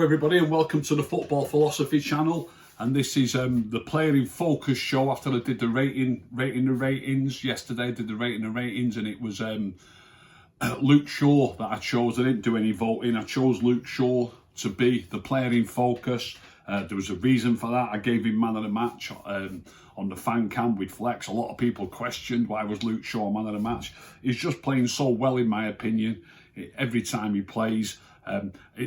everybody, and welcome to the Football Philosophy channel. And this is the Player in Focus show. After I did the rating the ratings yesterday, I did the rating the ratings, and it was Luke Shaw that I chose. I didn't do any voting. I chose Luke Shaw to be the Player in Focus. There was a reason for that. I gave him man of the match on the fan cam with Flex. A lot of people questioned why was Luke Shaw man of the match. He's just playing so well, in my opinion, every time he plays.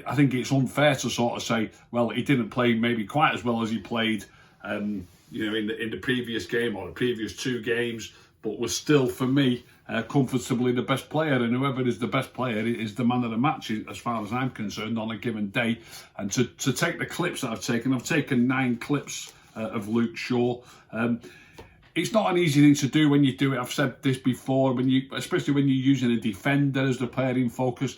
I think it's unfair to sort of say, well, he didn't play maybe quite as well as he played, in the previous game or the previous two games, but was still, for me, comfortably the best player. And whoever is the best player is the man of the match, as far as I'm concerned, on a given day. And to take the clips that I've taken 9 clips of Luke Shaw. It's not an easy thing to do when you do it. I've said this before, especially when you're using a defender as the player in focus.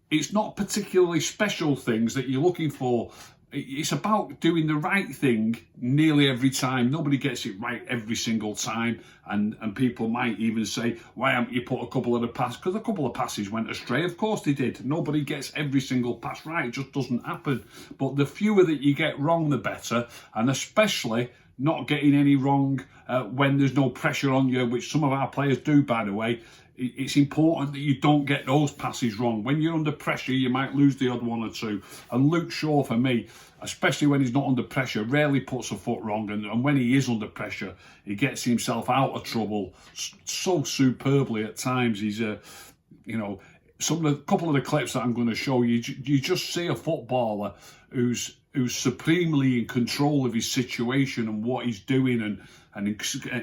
It's not particularly special things that you're looking for. It's about doing the right thing nearly every time. Nobody gets it right every single time. And people might even say, why haven't you put a couple of the passes? Because a couple of passes went astray. Of course they did. Nobody gets every single pass right. It just doesn't happen. But the fewer that you get wrong, the better. And especially not getting any wrong when there's no pressure on you, which some of our players do, by the way. It's important that you don't get those passes wrong. When you're under pressure, you might lose the odd one or two. And Luke Shaw, for me, especially when he's not under pressure, rarely puts a foot wrong. And when he is under pressure, he gets himself out of trouble so superbly at times. He's a couple of the clips that I'm going to show you, you just see a footballer who's supremely in control of his situation and what he's doing, and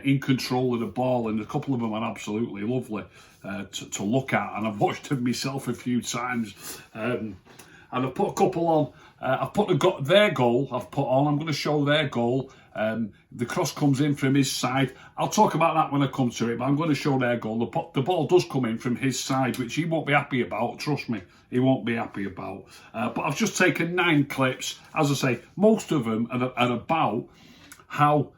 in control of the ball. And a couple of them are absolutely lovely to look at, and I've watched them myself a few times. And I've put a couple on. I've put their goal. I'm going to show their goal. The cross comes in from his side. I'll talk about that when I come to it, but I'm going to show their goal. The ball does come in from his side, which he won't be happy about. Trust me, he won't be happy about. But I've just taken 9 clips. As I say, most of them are about how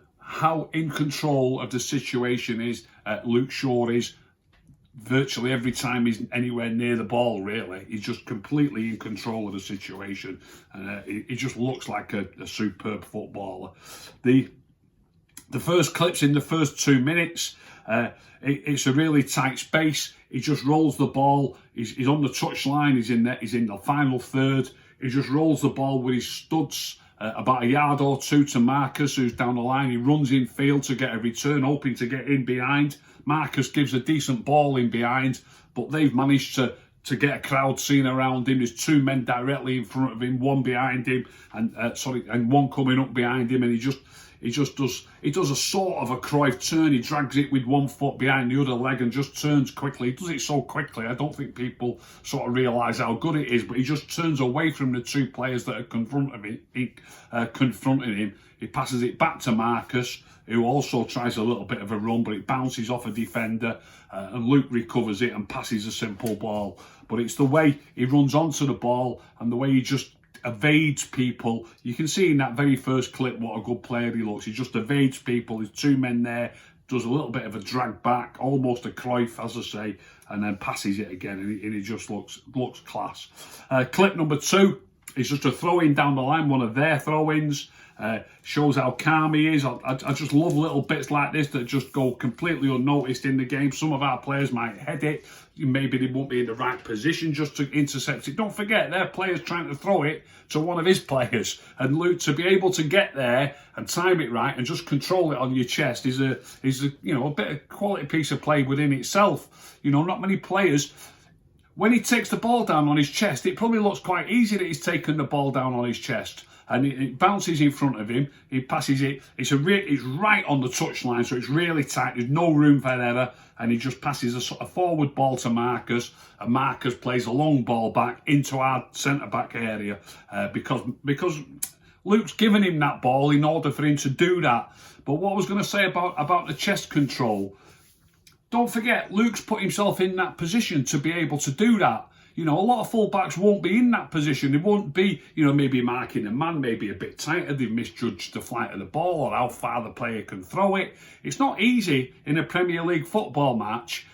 in control of the situation is Luke Shaw is. Virtually every time he's anywhere near the ball, really, he's just completely in control of the situation, and he just looks like a superb footballer. The first clip's in the first 2 minutes. It's a really tight space. He just rolls the ball. He's on the touchline. He's in the final third. He just rolls the ball with his studs about a yard or two to Marcus, who's down the line. He runs in field to get a return, hoping to get in behind. Marcus gives a decent ball in behind, but they've managed to get a crowd scene around him. There's 2 men directly in front of him, one behind him, and one coming up behind him, and he does a sort of a Cruyff turn. He drags it with one foot behind the other leg and just turns quickly. He does it so quickly, I don't think people sort of realise how good it is, but he just turns away from the 2 players that are confronting him. He passes it back to Marcus, who also tries a little bit of a run, but it bounces off a defender, and Luke recovers it and passes a simple ball. But it's the way he runs onto the ball and the way he just evades people. You can see in that very first clip what a good player he looks. He just evades people. There's 2 men there, does a little bit of a drag back, almost a Cruyff, as I say, and then passes it again, and he just looks class. Clip number 2 is just a throw-in down the line, one of their throw-ins. Shows how calm he is. I just love little bits like this that just go completely unnoticed in the game. Some of our players might head it. Maybe they won't be in the right position just to intercept it. Don't forget, their players trying to throw it to one of his players. And Luke, to be able to get there and time it right and just control it on your chest is a bit of quality piece of play within itself. Not many players. When he takes the ball down on his chest, it probably looks quite easy that he's taken the ball down on his chest. And it bounces in front of him. He passes it. It's right on the touchline, so it's really tight. There's no room for error, and he just passes a sort of forward ball to Marcus, and Marcus plays a long ball back into our centre back area because Luke's given him that ball in order for him to do that. But what I was going to say about the chest control, don't forget, Luke's put himself in that position to be able to do that. A lot of fullbacks won't be in that position. They won't be, maybe marking a man, maybe a bit tighter. They've misjudged the flight of the ball or how far the player can throw it. It's not easy in a Premier League football match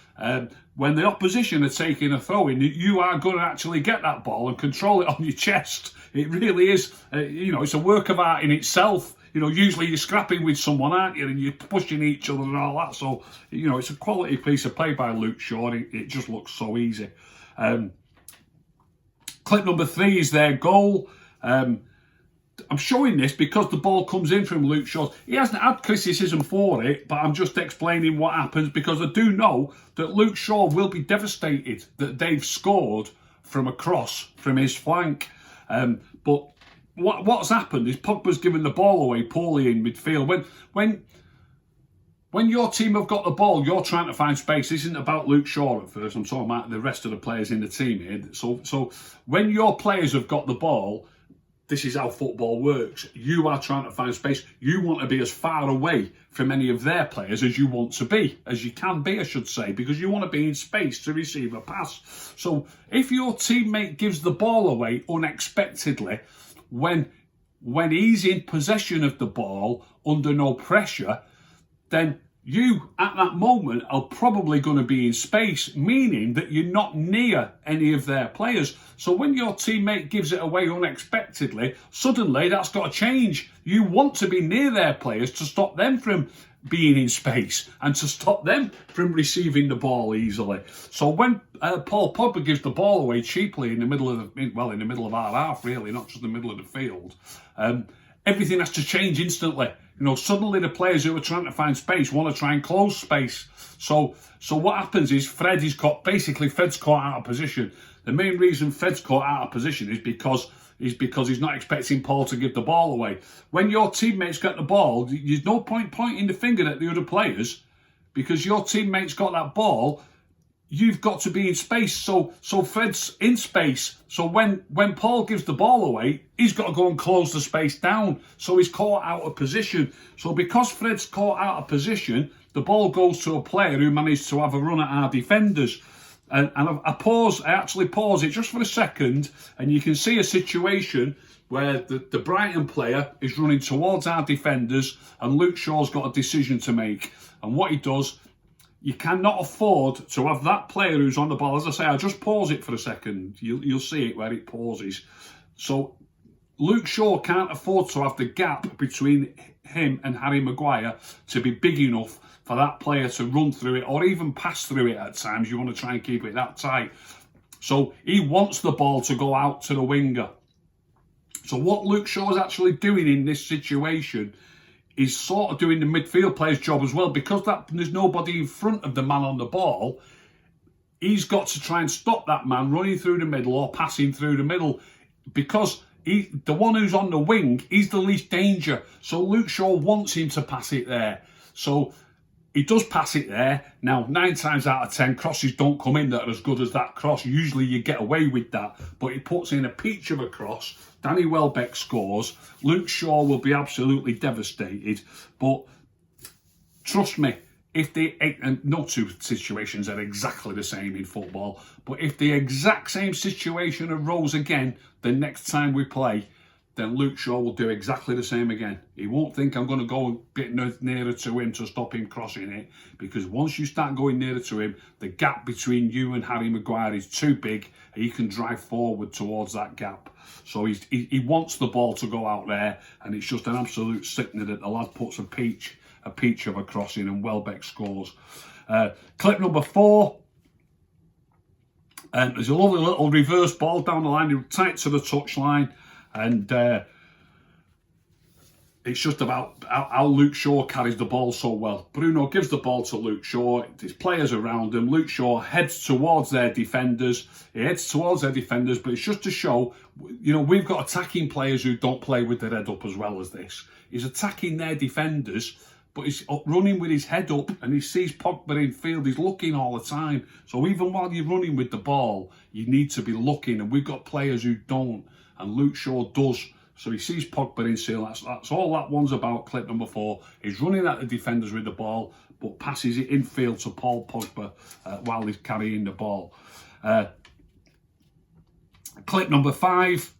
when the opposition are taking a throw in, you are going to actually get that ball and control it on your chest. It really is, it's a work of art in itself. Usually you're scrapping with someone, aren't you? And you're pushing each other and all that. So, it's a quality piece of play by Luke Shaw. It just looks so easy. Clip number 3 is their goal. I'm showing this because the ball comes in from Luke Shaw. He hasn't had criticism for it, but I'm just explaining what happens because I do know that Luke Shaw will be devastated that they've scored from a cross from his flank. But what's happened is Pogba's given the ball away poorly in midfield. When your team have got the ball, you're trying to find space. This isn't about Luke Shaw at first. I'm talking about the rest of the players in the team here. So when your players have got the ball, this is how football works. You are trying to find space. You want to be as far away from any of their players as you want to be, as you can be, I should say, because you want to be in space to receive a pass. So if your teammate gives the ball away unexpectedly, when he's in possession of the ball under no pressure, then you, at that moment, are probably going to be in space, meaning that you're not near any of their players. So when your teammate gives it away unexpectedly, suddenly that's got to change. You want to be near their players to stop them from being in space and to stop them from receiving the ball easily. So when Paul Pogba gives the ball away cheaply in the middle of our half, really, not just the middle of the field, everything has to change instantly. Suddenly the players who are trying to find space want to try and close space. So what happens is Fred's caught out of position. The main reason Fred's caught out of position is because he's not expecting Paul to give the ball away. When your teammates get the ball, there's no point pointing the finger at the other players because your teammates got that ball. You've got to be in space. So Fred's in space. So when Paul gives the ball away, he's got to go and close the space down. So he's caught out of position. So because Fred's caught out of position, the ball goes to a player who managed to have a run at our defenders. And I actually pause it just for a second, and you can see a situation where the Brighton player is running towards our defenders and Luke Shaw's got a decision to make. And what he does, you cannot afford to have that player who's on the ball. As I say, I'll just pause it for a second. You'll see it where it pauses. So Luke Shaw can't afford to have the gap between him and Harry Maguire to be big enough for that player to run through it or even pass through it at times. You want to try and keep it that tight. So he wants the ball to go out to the winger. So what Luke Shaw's actually doing in this situation is sort of doing the midfield player's job as well, because there's nobody in front of the man on the ball. He's got to try and stop that man running through the middle or passing through the middle, because the one who's on the wing, he's the least danger. So Luke Shaw wants him to pass it there. So he does pass it there. Now, 9 times out of 10, crosses don't come in that are as good as that cross. Usually you get away with that, but he puts in a peach of a cross. Danny Welbeck scores. Luke Shaw will be absolutely devastated. But trust me, and no two situations are exactly the same in football, but if the exact same situation arose again the next time we play, then Luke Shaw will do exactly the same again. He won't think I'm going to go a bit nearer to him to stop him crossing it, because once you start going nearer to him, the gap between you and Harry Maguire is too big. He can drive forward towards that gap. So he wants the ball to go out there, and it's just an absolute sickener that the lad puts a peach of a crossing and Welbeck scores. Clip number 4. There's a lovely little reverse ball down the line, tight to the touchline. And it's just about how Luke Shaw carries the ball so well. Bruno gives the ball to Luke Shaw. There's players around him. Luke Shaw heads towards their defenders. But it's just to show, we've got attacking players who don't play with their head up as well as this. He's attacking their defenders, but he's running with his head up, and he sees Pogba in field. He's looking all the time. So even while you're running with the ball, you need to be looking. And we've got players who don't. And Luke Shaw does. So he sees Pogba in seal. That's all that one's about. Clip number 4. He's running at the defenders with the ball, but passes it infield to Paul Pogba while he's carrying the ball. Clip number 5.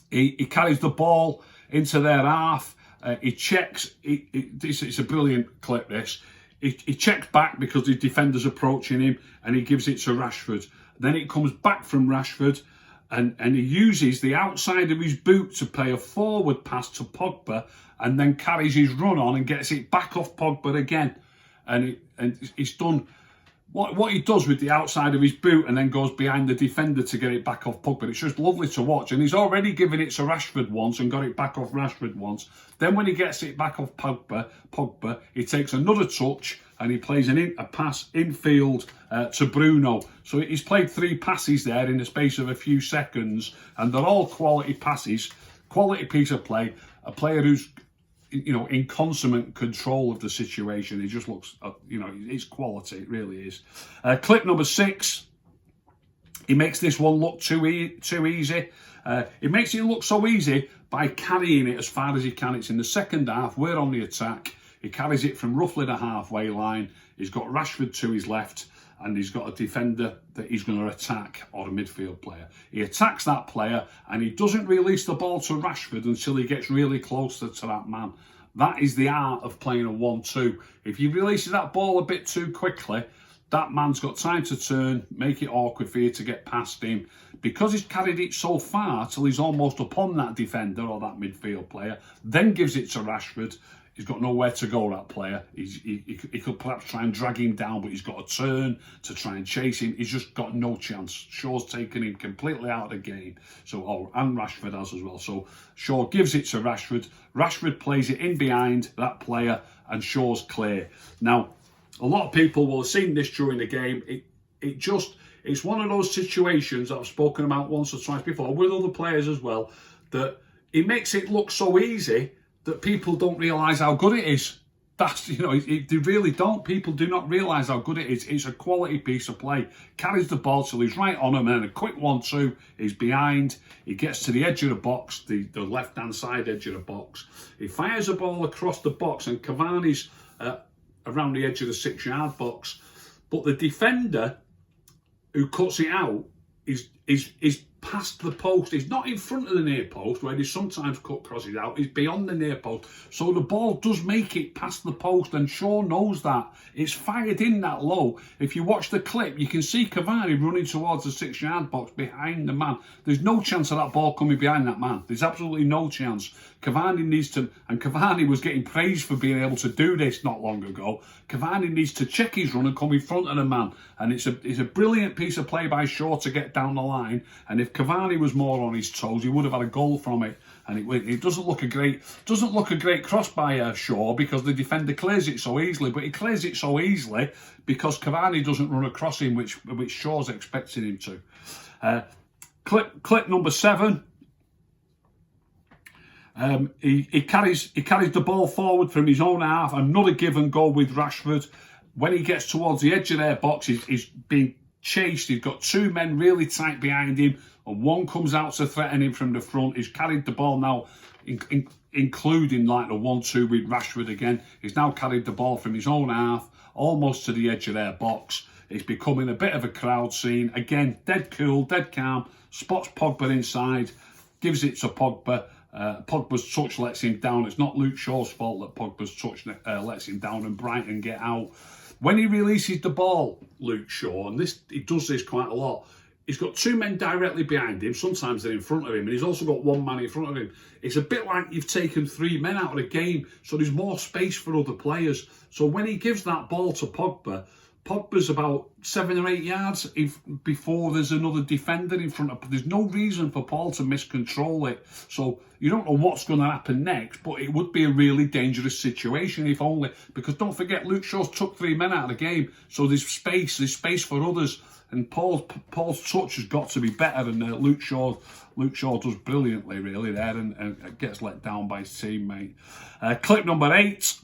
He carries the ball into their half. He checks. It's a brilliant clip, this. he checks back because the defender's approaching him, and he gives it to Rashford. Then it comes back from Rashford, and he uses the outside of his boot to play a forward pass to Pogba, and then carries his run on and gets it back off Pogba again. And he's done what he does with the outside of his boot, and then goes behind the defender to get it back off Pogba. It's just lovely to watch. And he's already given it to Rashford once and got it back off Rashford once. Then when he gets it back off Pogba, he takes another touch and he plays a pass infield to Bruno. So he's played 3 passes there in the space of a few seconds, and they're all quality passes, quality piece of play. A player who's, you know, in consummate control of the situation. He just looks, you know, it's quality. It really is. Clip number 6. He makes this one look too easy. He makes it look so easy by carrying it as far as he can. It's in the second half. We're on the attack. He carries it from roughly the halfway line. He's got Rashford to his left, and he's got a defender that he's going to attack, or a midfield player. He attacks that player, and he doesn't release the ball to Rashford until he gets really closer to that man. That is the art of playing a 1-2. If he releases that ball a bit too quickly, that man's got time to turn, make it awkward for you to get past him. Because he's carried it so far till he's almost upon that defender or that midfield player, then gives it to Rashford. He's got nowhere to go, that player. He could perhaps try and drag him down, but he's got to turn to try and chase him. He's just got no chance. Shaw's taken him completely out of the game. And Rashford has as well. So Shaw gives it to Rashford. Rashford plays it in behind that player, and Shaw's clear. Now, a lot of people will have seen this during the game. It's one of those situations that I've spoken about once or twice before with other players as well, that it makes it look so easy that people don't realise how good it is. That's, you know, they really don't. People do not realise how good it is. It's a quality piece of play. Carries the ball till he's right on him, and then a quick 1-2, he's behind. He gets to the edge of the box, the left-hand side edge of the box. He fires a ball across the box, and Cavani's around the edge of the 6-yard box. But the defender who cuts it out is past the post. He's not in front of the near post where they sometimes cut crosses out. He's beyond the near post. So the ball does make it past the post, and Shaw knows that. It's fired in that low. If you watch the clip, you can see Cavani running towards the 6-yard box behind the man. There's no chance of that ball coming behind that man. There's absolutely no chance. Cavani needs to, and Cavani was getting praised for being able to do this not long ago. Cavani needs to check his run and come in front of the man. And it's a brilliant piece of play by Shaw to get down the line. And if Cavani was more on his toes, he would have had a goal from it. And it doesn't look a great cross by Shaw, because the defender clears it so easily. But he clears it so easily because Cavani doesn't run across him, which Shaw's expecting him to. Clip number 7. He carries the ball forward from his own half. Another give and go with Rashford. When he gets towards the edge of their box, he's being chased. He's got 2 men really tight behind him, and one comes out to threaten him from the front. He's carried the ball now, including like the 1-2 with Rashford again. He's now carried the ball from his own half, almost to the edge of their box. It's becoming a bit of a crowd scene. Again, dead cool, dead calm. Spots Pogba inside, gives it to Pogba. Pogba's touch lets him down. It's not Luke Shaw's fault that Pogba's touch lets him down and Brighton get out. When he releases the ball, Luke Shaw, and he does this quite a lot, he's got 2 men directly behind him. Sometimes they're in front of him, and he's also got 1 man in front of him. It's a bit like you've taken 3 men out of the game, so there's more space for other players. So when he gives that ball to Pogba, Pogba's about 7 or 8 yards before there's another defender in front of. There's no reason for Paul to miscontrol it. So you don't know what's going to happen next, but it would be a really dangerous situation if only, because don't forget, Luke Shaw's took 3 men out of the game, so there's space for others. And Paul's touch has got to be better, and Luke Shaw does brilliantly really there, and gets let down by his teammate. Clip number 8.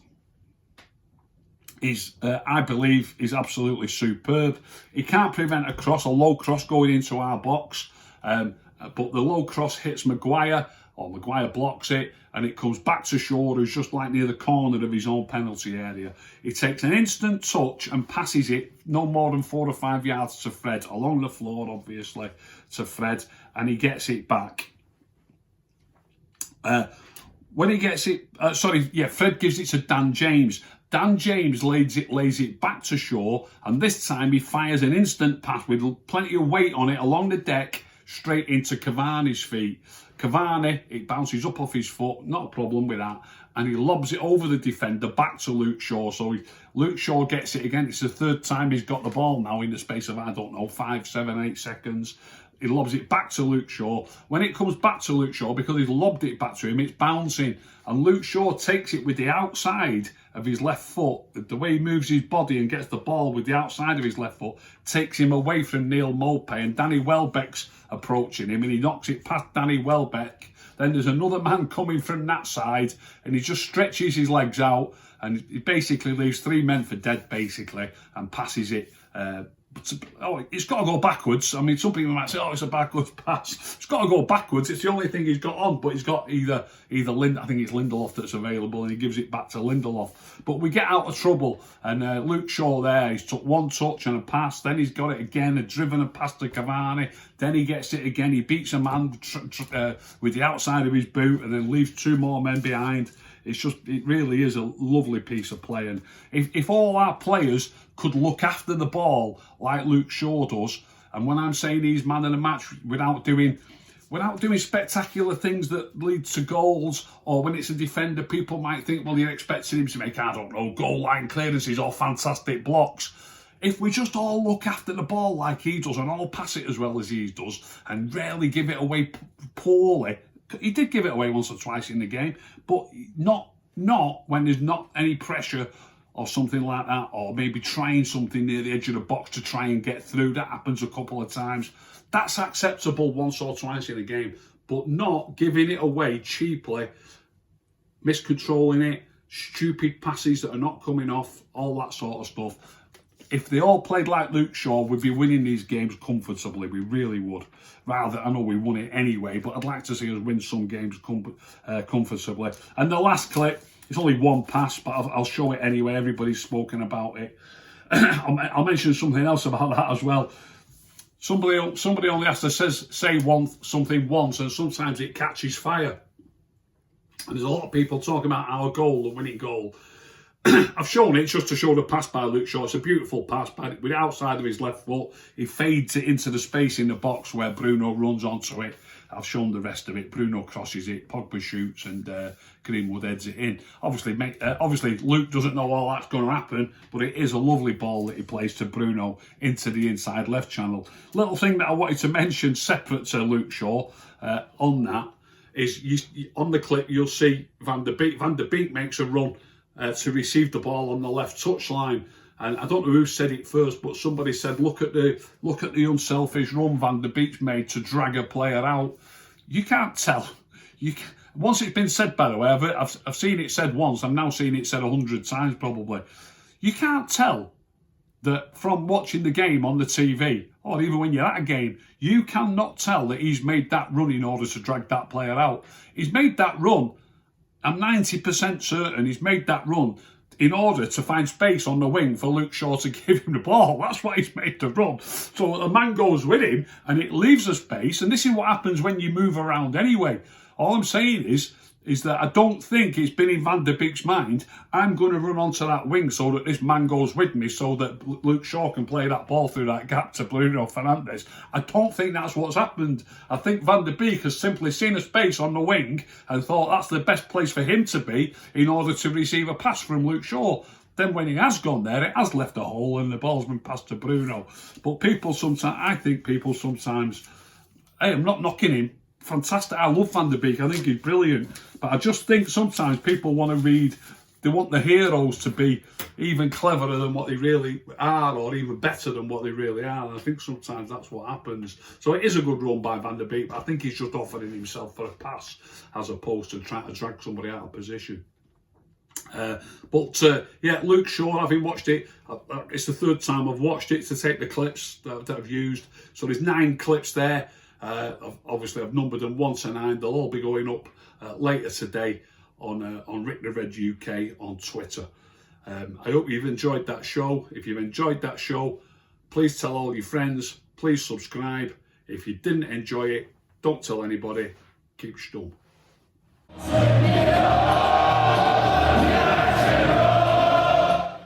I believe is absolutely superb. He can't prevent a low cross going into our box, but the low cross hits Maguire, or Maguire blocks it, and it comes back to Shaw, who's just like near the corner of his own penalty area. He takes an instant touch and passes it no more than 4 or 5 yards to Fred, along the floor obviously, to Fred, and he gets it back. When he gets it, Fred gives it to Dan James. Dan James lays it back to Shaw, and this time he fires an instant pass with plenty of weight on it along the deck, straight into Cavani's feet. Cavani, it bounces up off his foot, not a problem with that, and he lobs it over the defender back to Luke Shaw. So Luke Shaw gets it again. It's the third time he's got the ball now in the space of, I don't know, 5, 7, 8 seconds. He lobs it back to Luke Shaw. When it comes back to Luke Shaw, because he's lobbed it back to him, it's bouncing. And Luke Shaw takes it with the outside of his left foot. The way he moves his body and gets the ball with the outside of his left foot takes him away from Neil Maupay. And Danny Welbeck's approaching him, and he knocks it past Danny Welbeck. Then there's another man coming from that side, and he just stretches his legs out, and he basically leaves 3 men for dead, basically, and passes it. It's got to go backwards. I mean, some people might say, it's a backwards pass. It's got to go backwards. It's the only thing he's got on, but he's got either I think it's Lindelof that's available, and he gives it back to Lindelof. But we get out of trouble, and Luke Shaw there, he's took one touch and a pass, then he's got it again, and driven a pass to Cavani, then he gets it again, he beats a man with the outside of his boot, and then leaves 2 more men behind. It really is a lovely piece of play. And if all our players could look after the ball like Luke Shaw does, and when I'm saying he's man of the match, without doing spectacular things that lead to goals, or when it's a defender, people might think, well, you're expecting him to make, I don't know, goal line clearances or fantastic blocks. If we just all look after the ball like he does, and all pass it as well as he does, and rarely give it away poorly. He did give it away once or twice in the game, but not when there's not any pressure or something like that, or maybe trying something near the edge of the box to try and get through. That happens a couple of times. That's acceptable once or twice in a game, but not giving it away cheaply, miscontrolling it, stupid passes that are not coming off, all that sort of stuff. If they all played like Luke Shaw, we'd be winning these games comfortably. We really would. Rather, I know we won it anyway, but I'd like to see us win some games comfortably. And the last clip, it's only one pass, but I'll show it anyway. Everybody's spoken about it. I'll mention something else about that as well. Somebody only has to say something once, and sometimes it catches fire. And there's a lot of people talking about our goal, the winning goal. I've shown it just to show the pass by Luke Shaw. It's a beautiful pass with the outside of his left foot. He fades it into the space in the box where Bruno runs onto it. I've shown the rest of it. Bruno crosses it, Pogba shoots, and Greenwood heads it in. Obviously, Luke doesn't know all that's going to happen, but it is a lovely ball that he plays to Bruno into the inside left channel. Little thing that I wanted to mention separate to Luke Shaw on that is on the clip you'll see Van der Beek. Van der Beek makes a run to receive the ball on the left touchline, and I don't know who said it first, but somebody said, look at the unselfish run Van der Beek's made to drag a player out. You can't tell. Once it's been said, by the way, I've seen it said once. I'm now seeing it said 100 times probably. You can't tell that from watching the game on the TV, or even when you're at a game, you cannot tell that he's made that run in order to drag that player out. He's made that run. I'm 90% certain he's made that run in order to find space on the wing for Luke Shaw to give him the ball. That's why he's made the run. So a man goes with him and it leaves a space, and this is what happens when you move around anyway. All I'm saying is that I don't think it's been in Van der Beek's mind, I'm going to run onto that wing so that this man goes with me so that Luke Shaw can play that ball through that gap to Bruno Fernandes. I don't think that's what's happened. I think Van der Beek has simply seen a space on the wing and thought that's the best place for him to be in order to receive a pass from Luke Shaw. Then when he has gone there, it has left a hole and the ball's been passed to Bruno. But I think people sometimes, hey, I'm not knocking him. Fantastic. I love Van der Beek. I think he's brilliant. But I just think sometimes people want to they want the heroes to be even cleverer than what they really are, or even better than what they really are. And I think sometimes that's what happens. So it is a good run by Van der Beek, but I think he's just offering himself for a pass as opposed to trying to drag somebody out of position. Yeah, Luke Shaw, having watched it, it's the third time I've watched it to take the clips that I've used. So there's 9 clips there. Obviously, I've numbered them 1 to 9. They'll all be going up later today on Rick the Red UK on Twitter. I hope you've enjoyed that show. If you've enjoyed that show, please tell all your friends. Please subscribe. If you didn't enjoy it, don't tell anybody. Keep stum.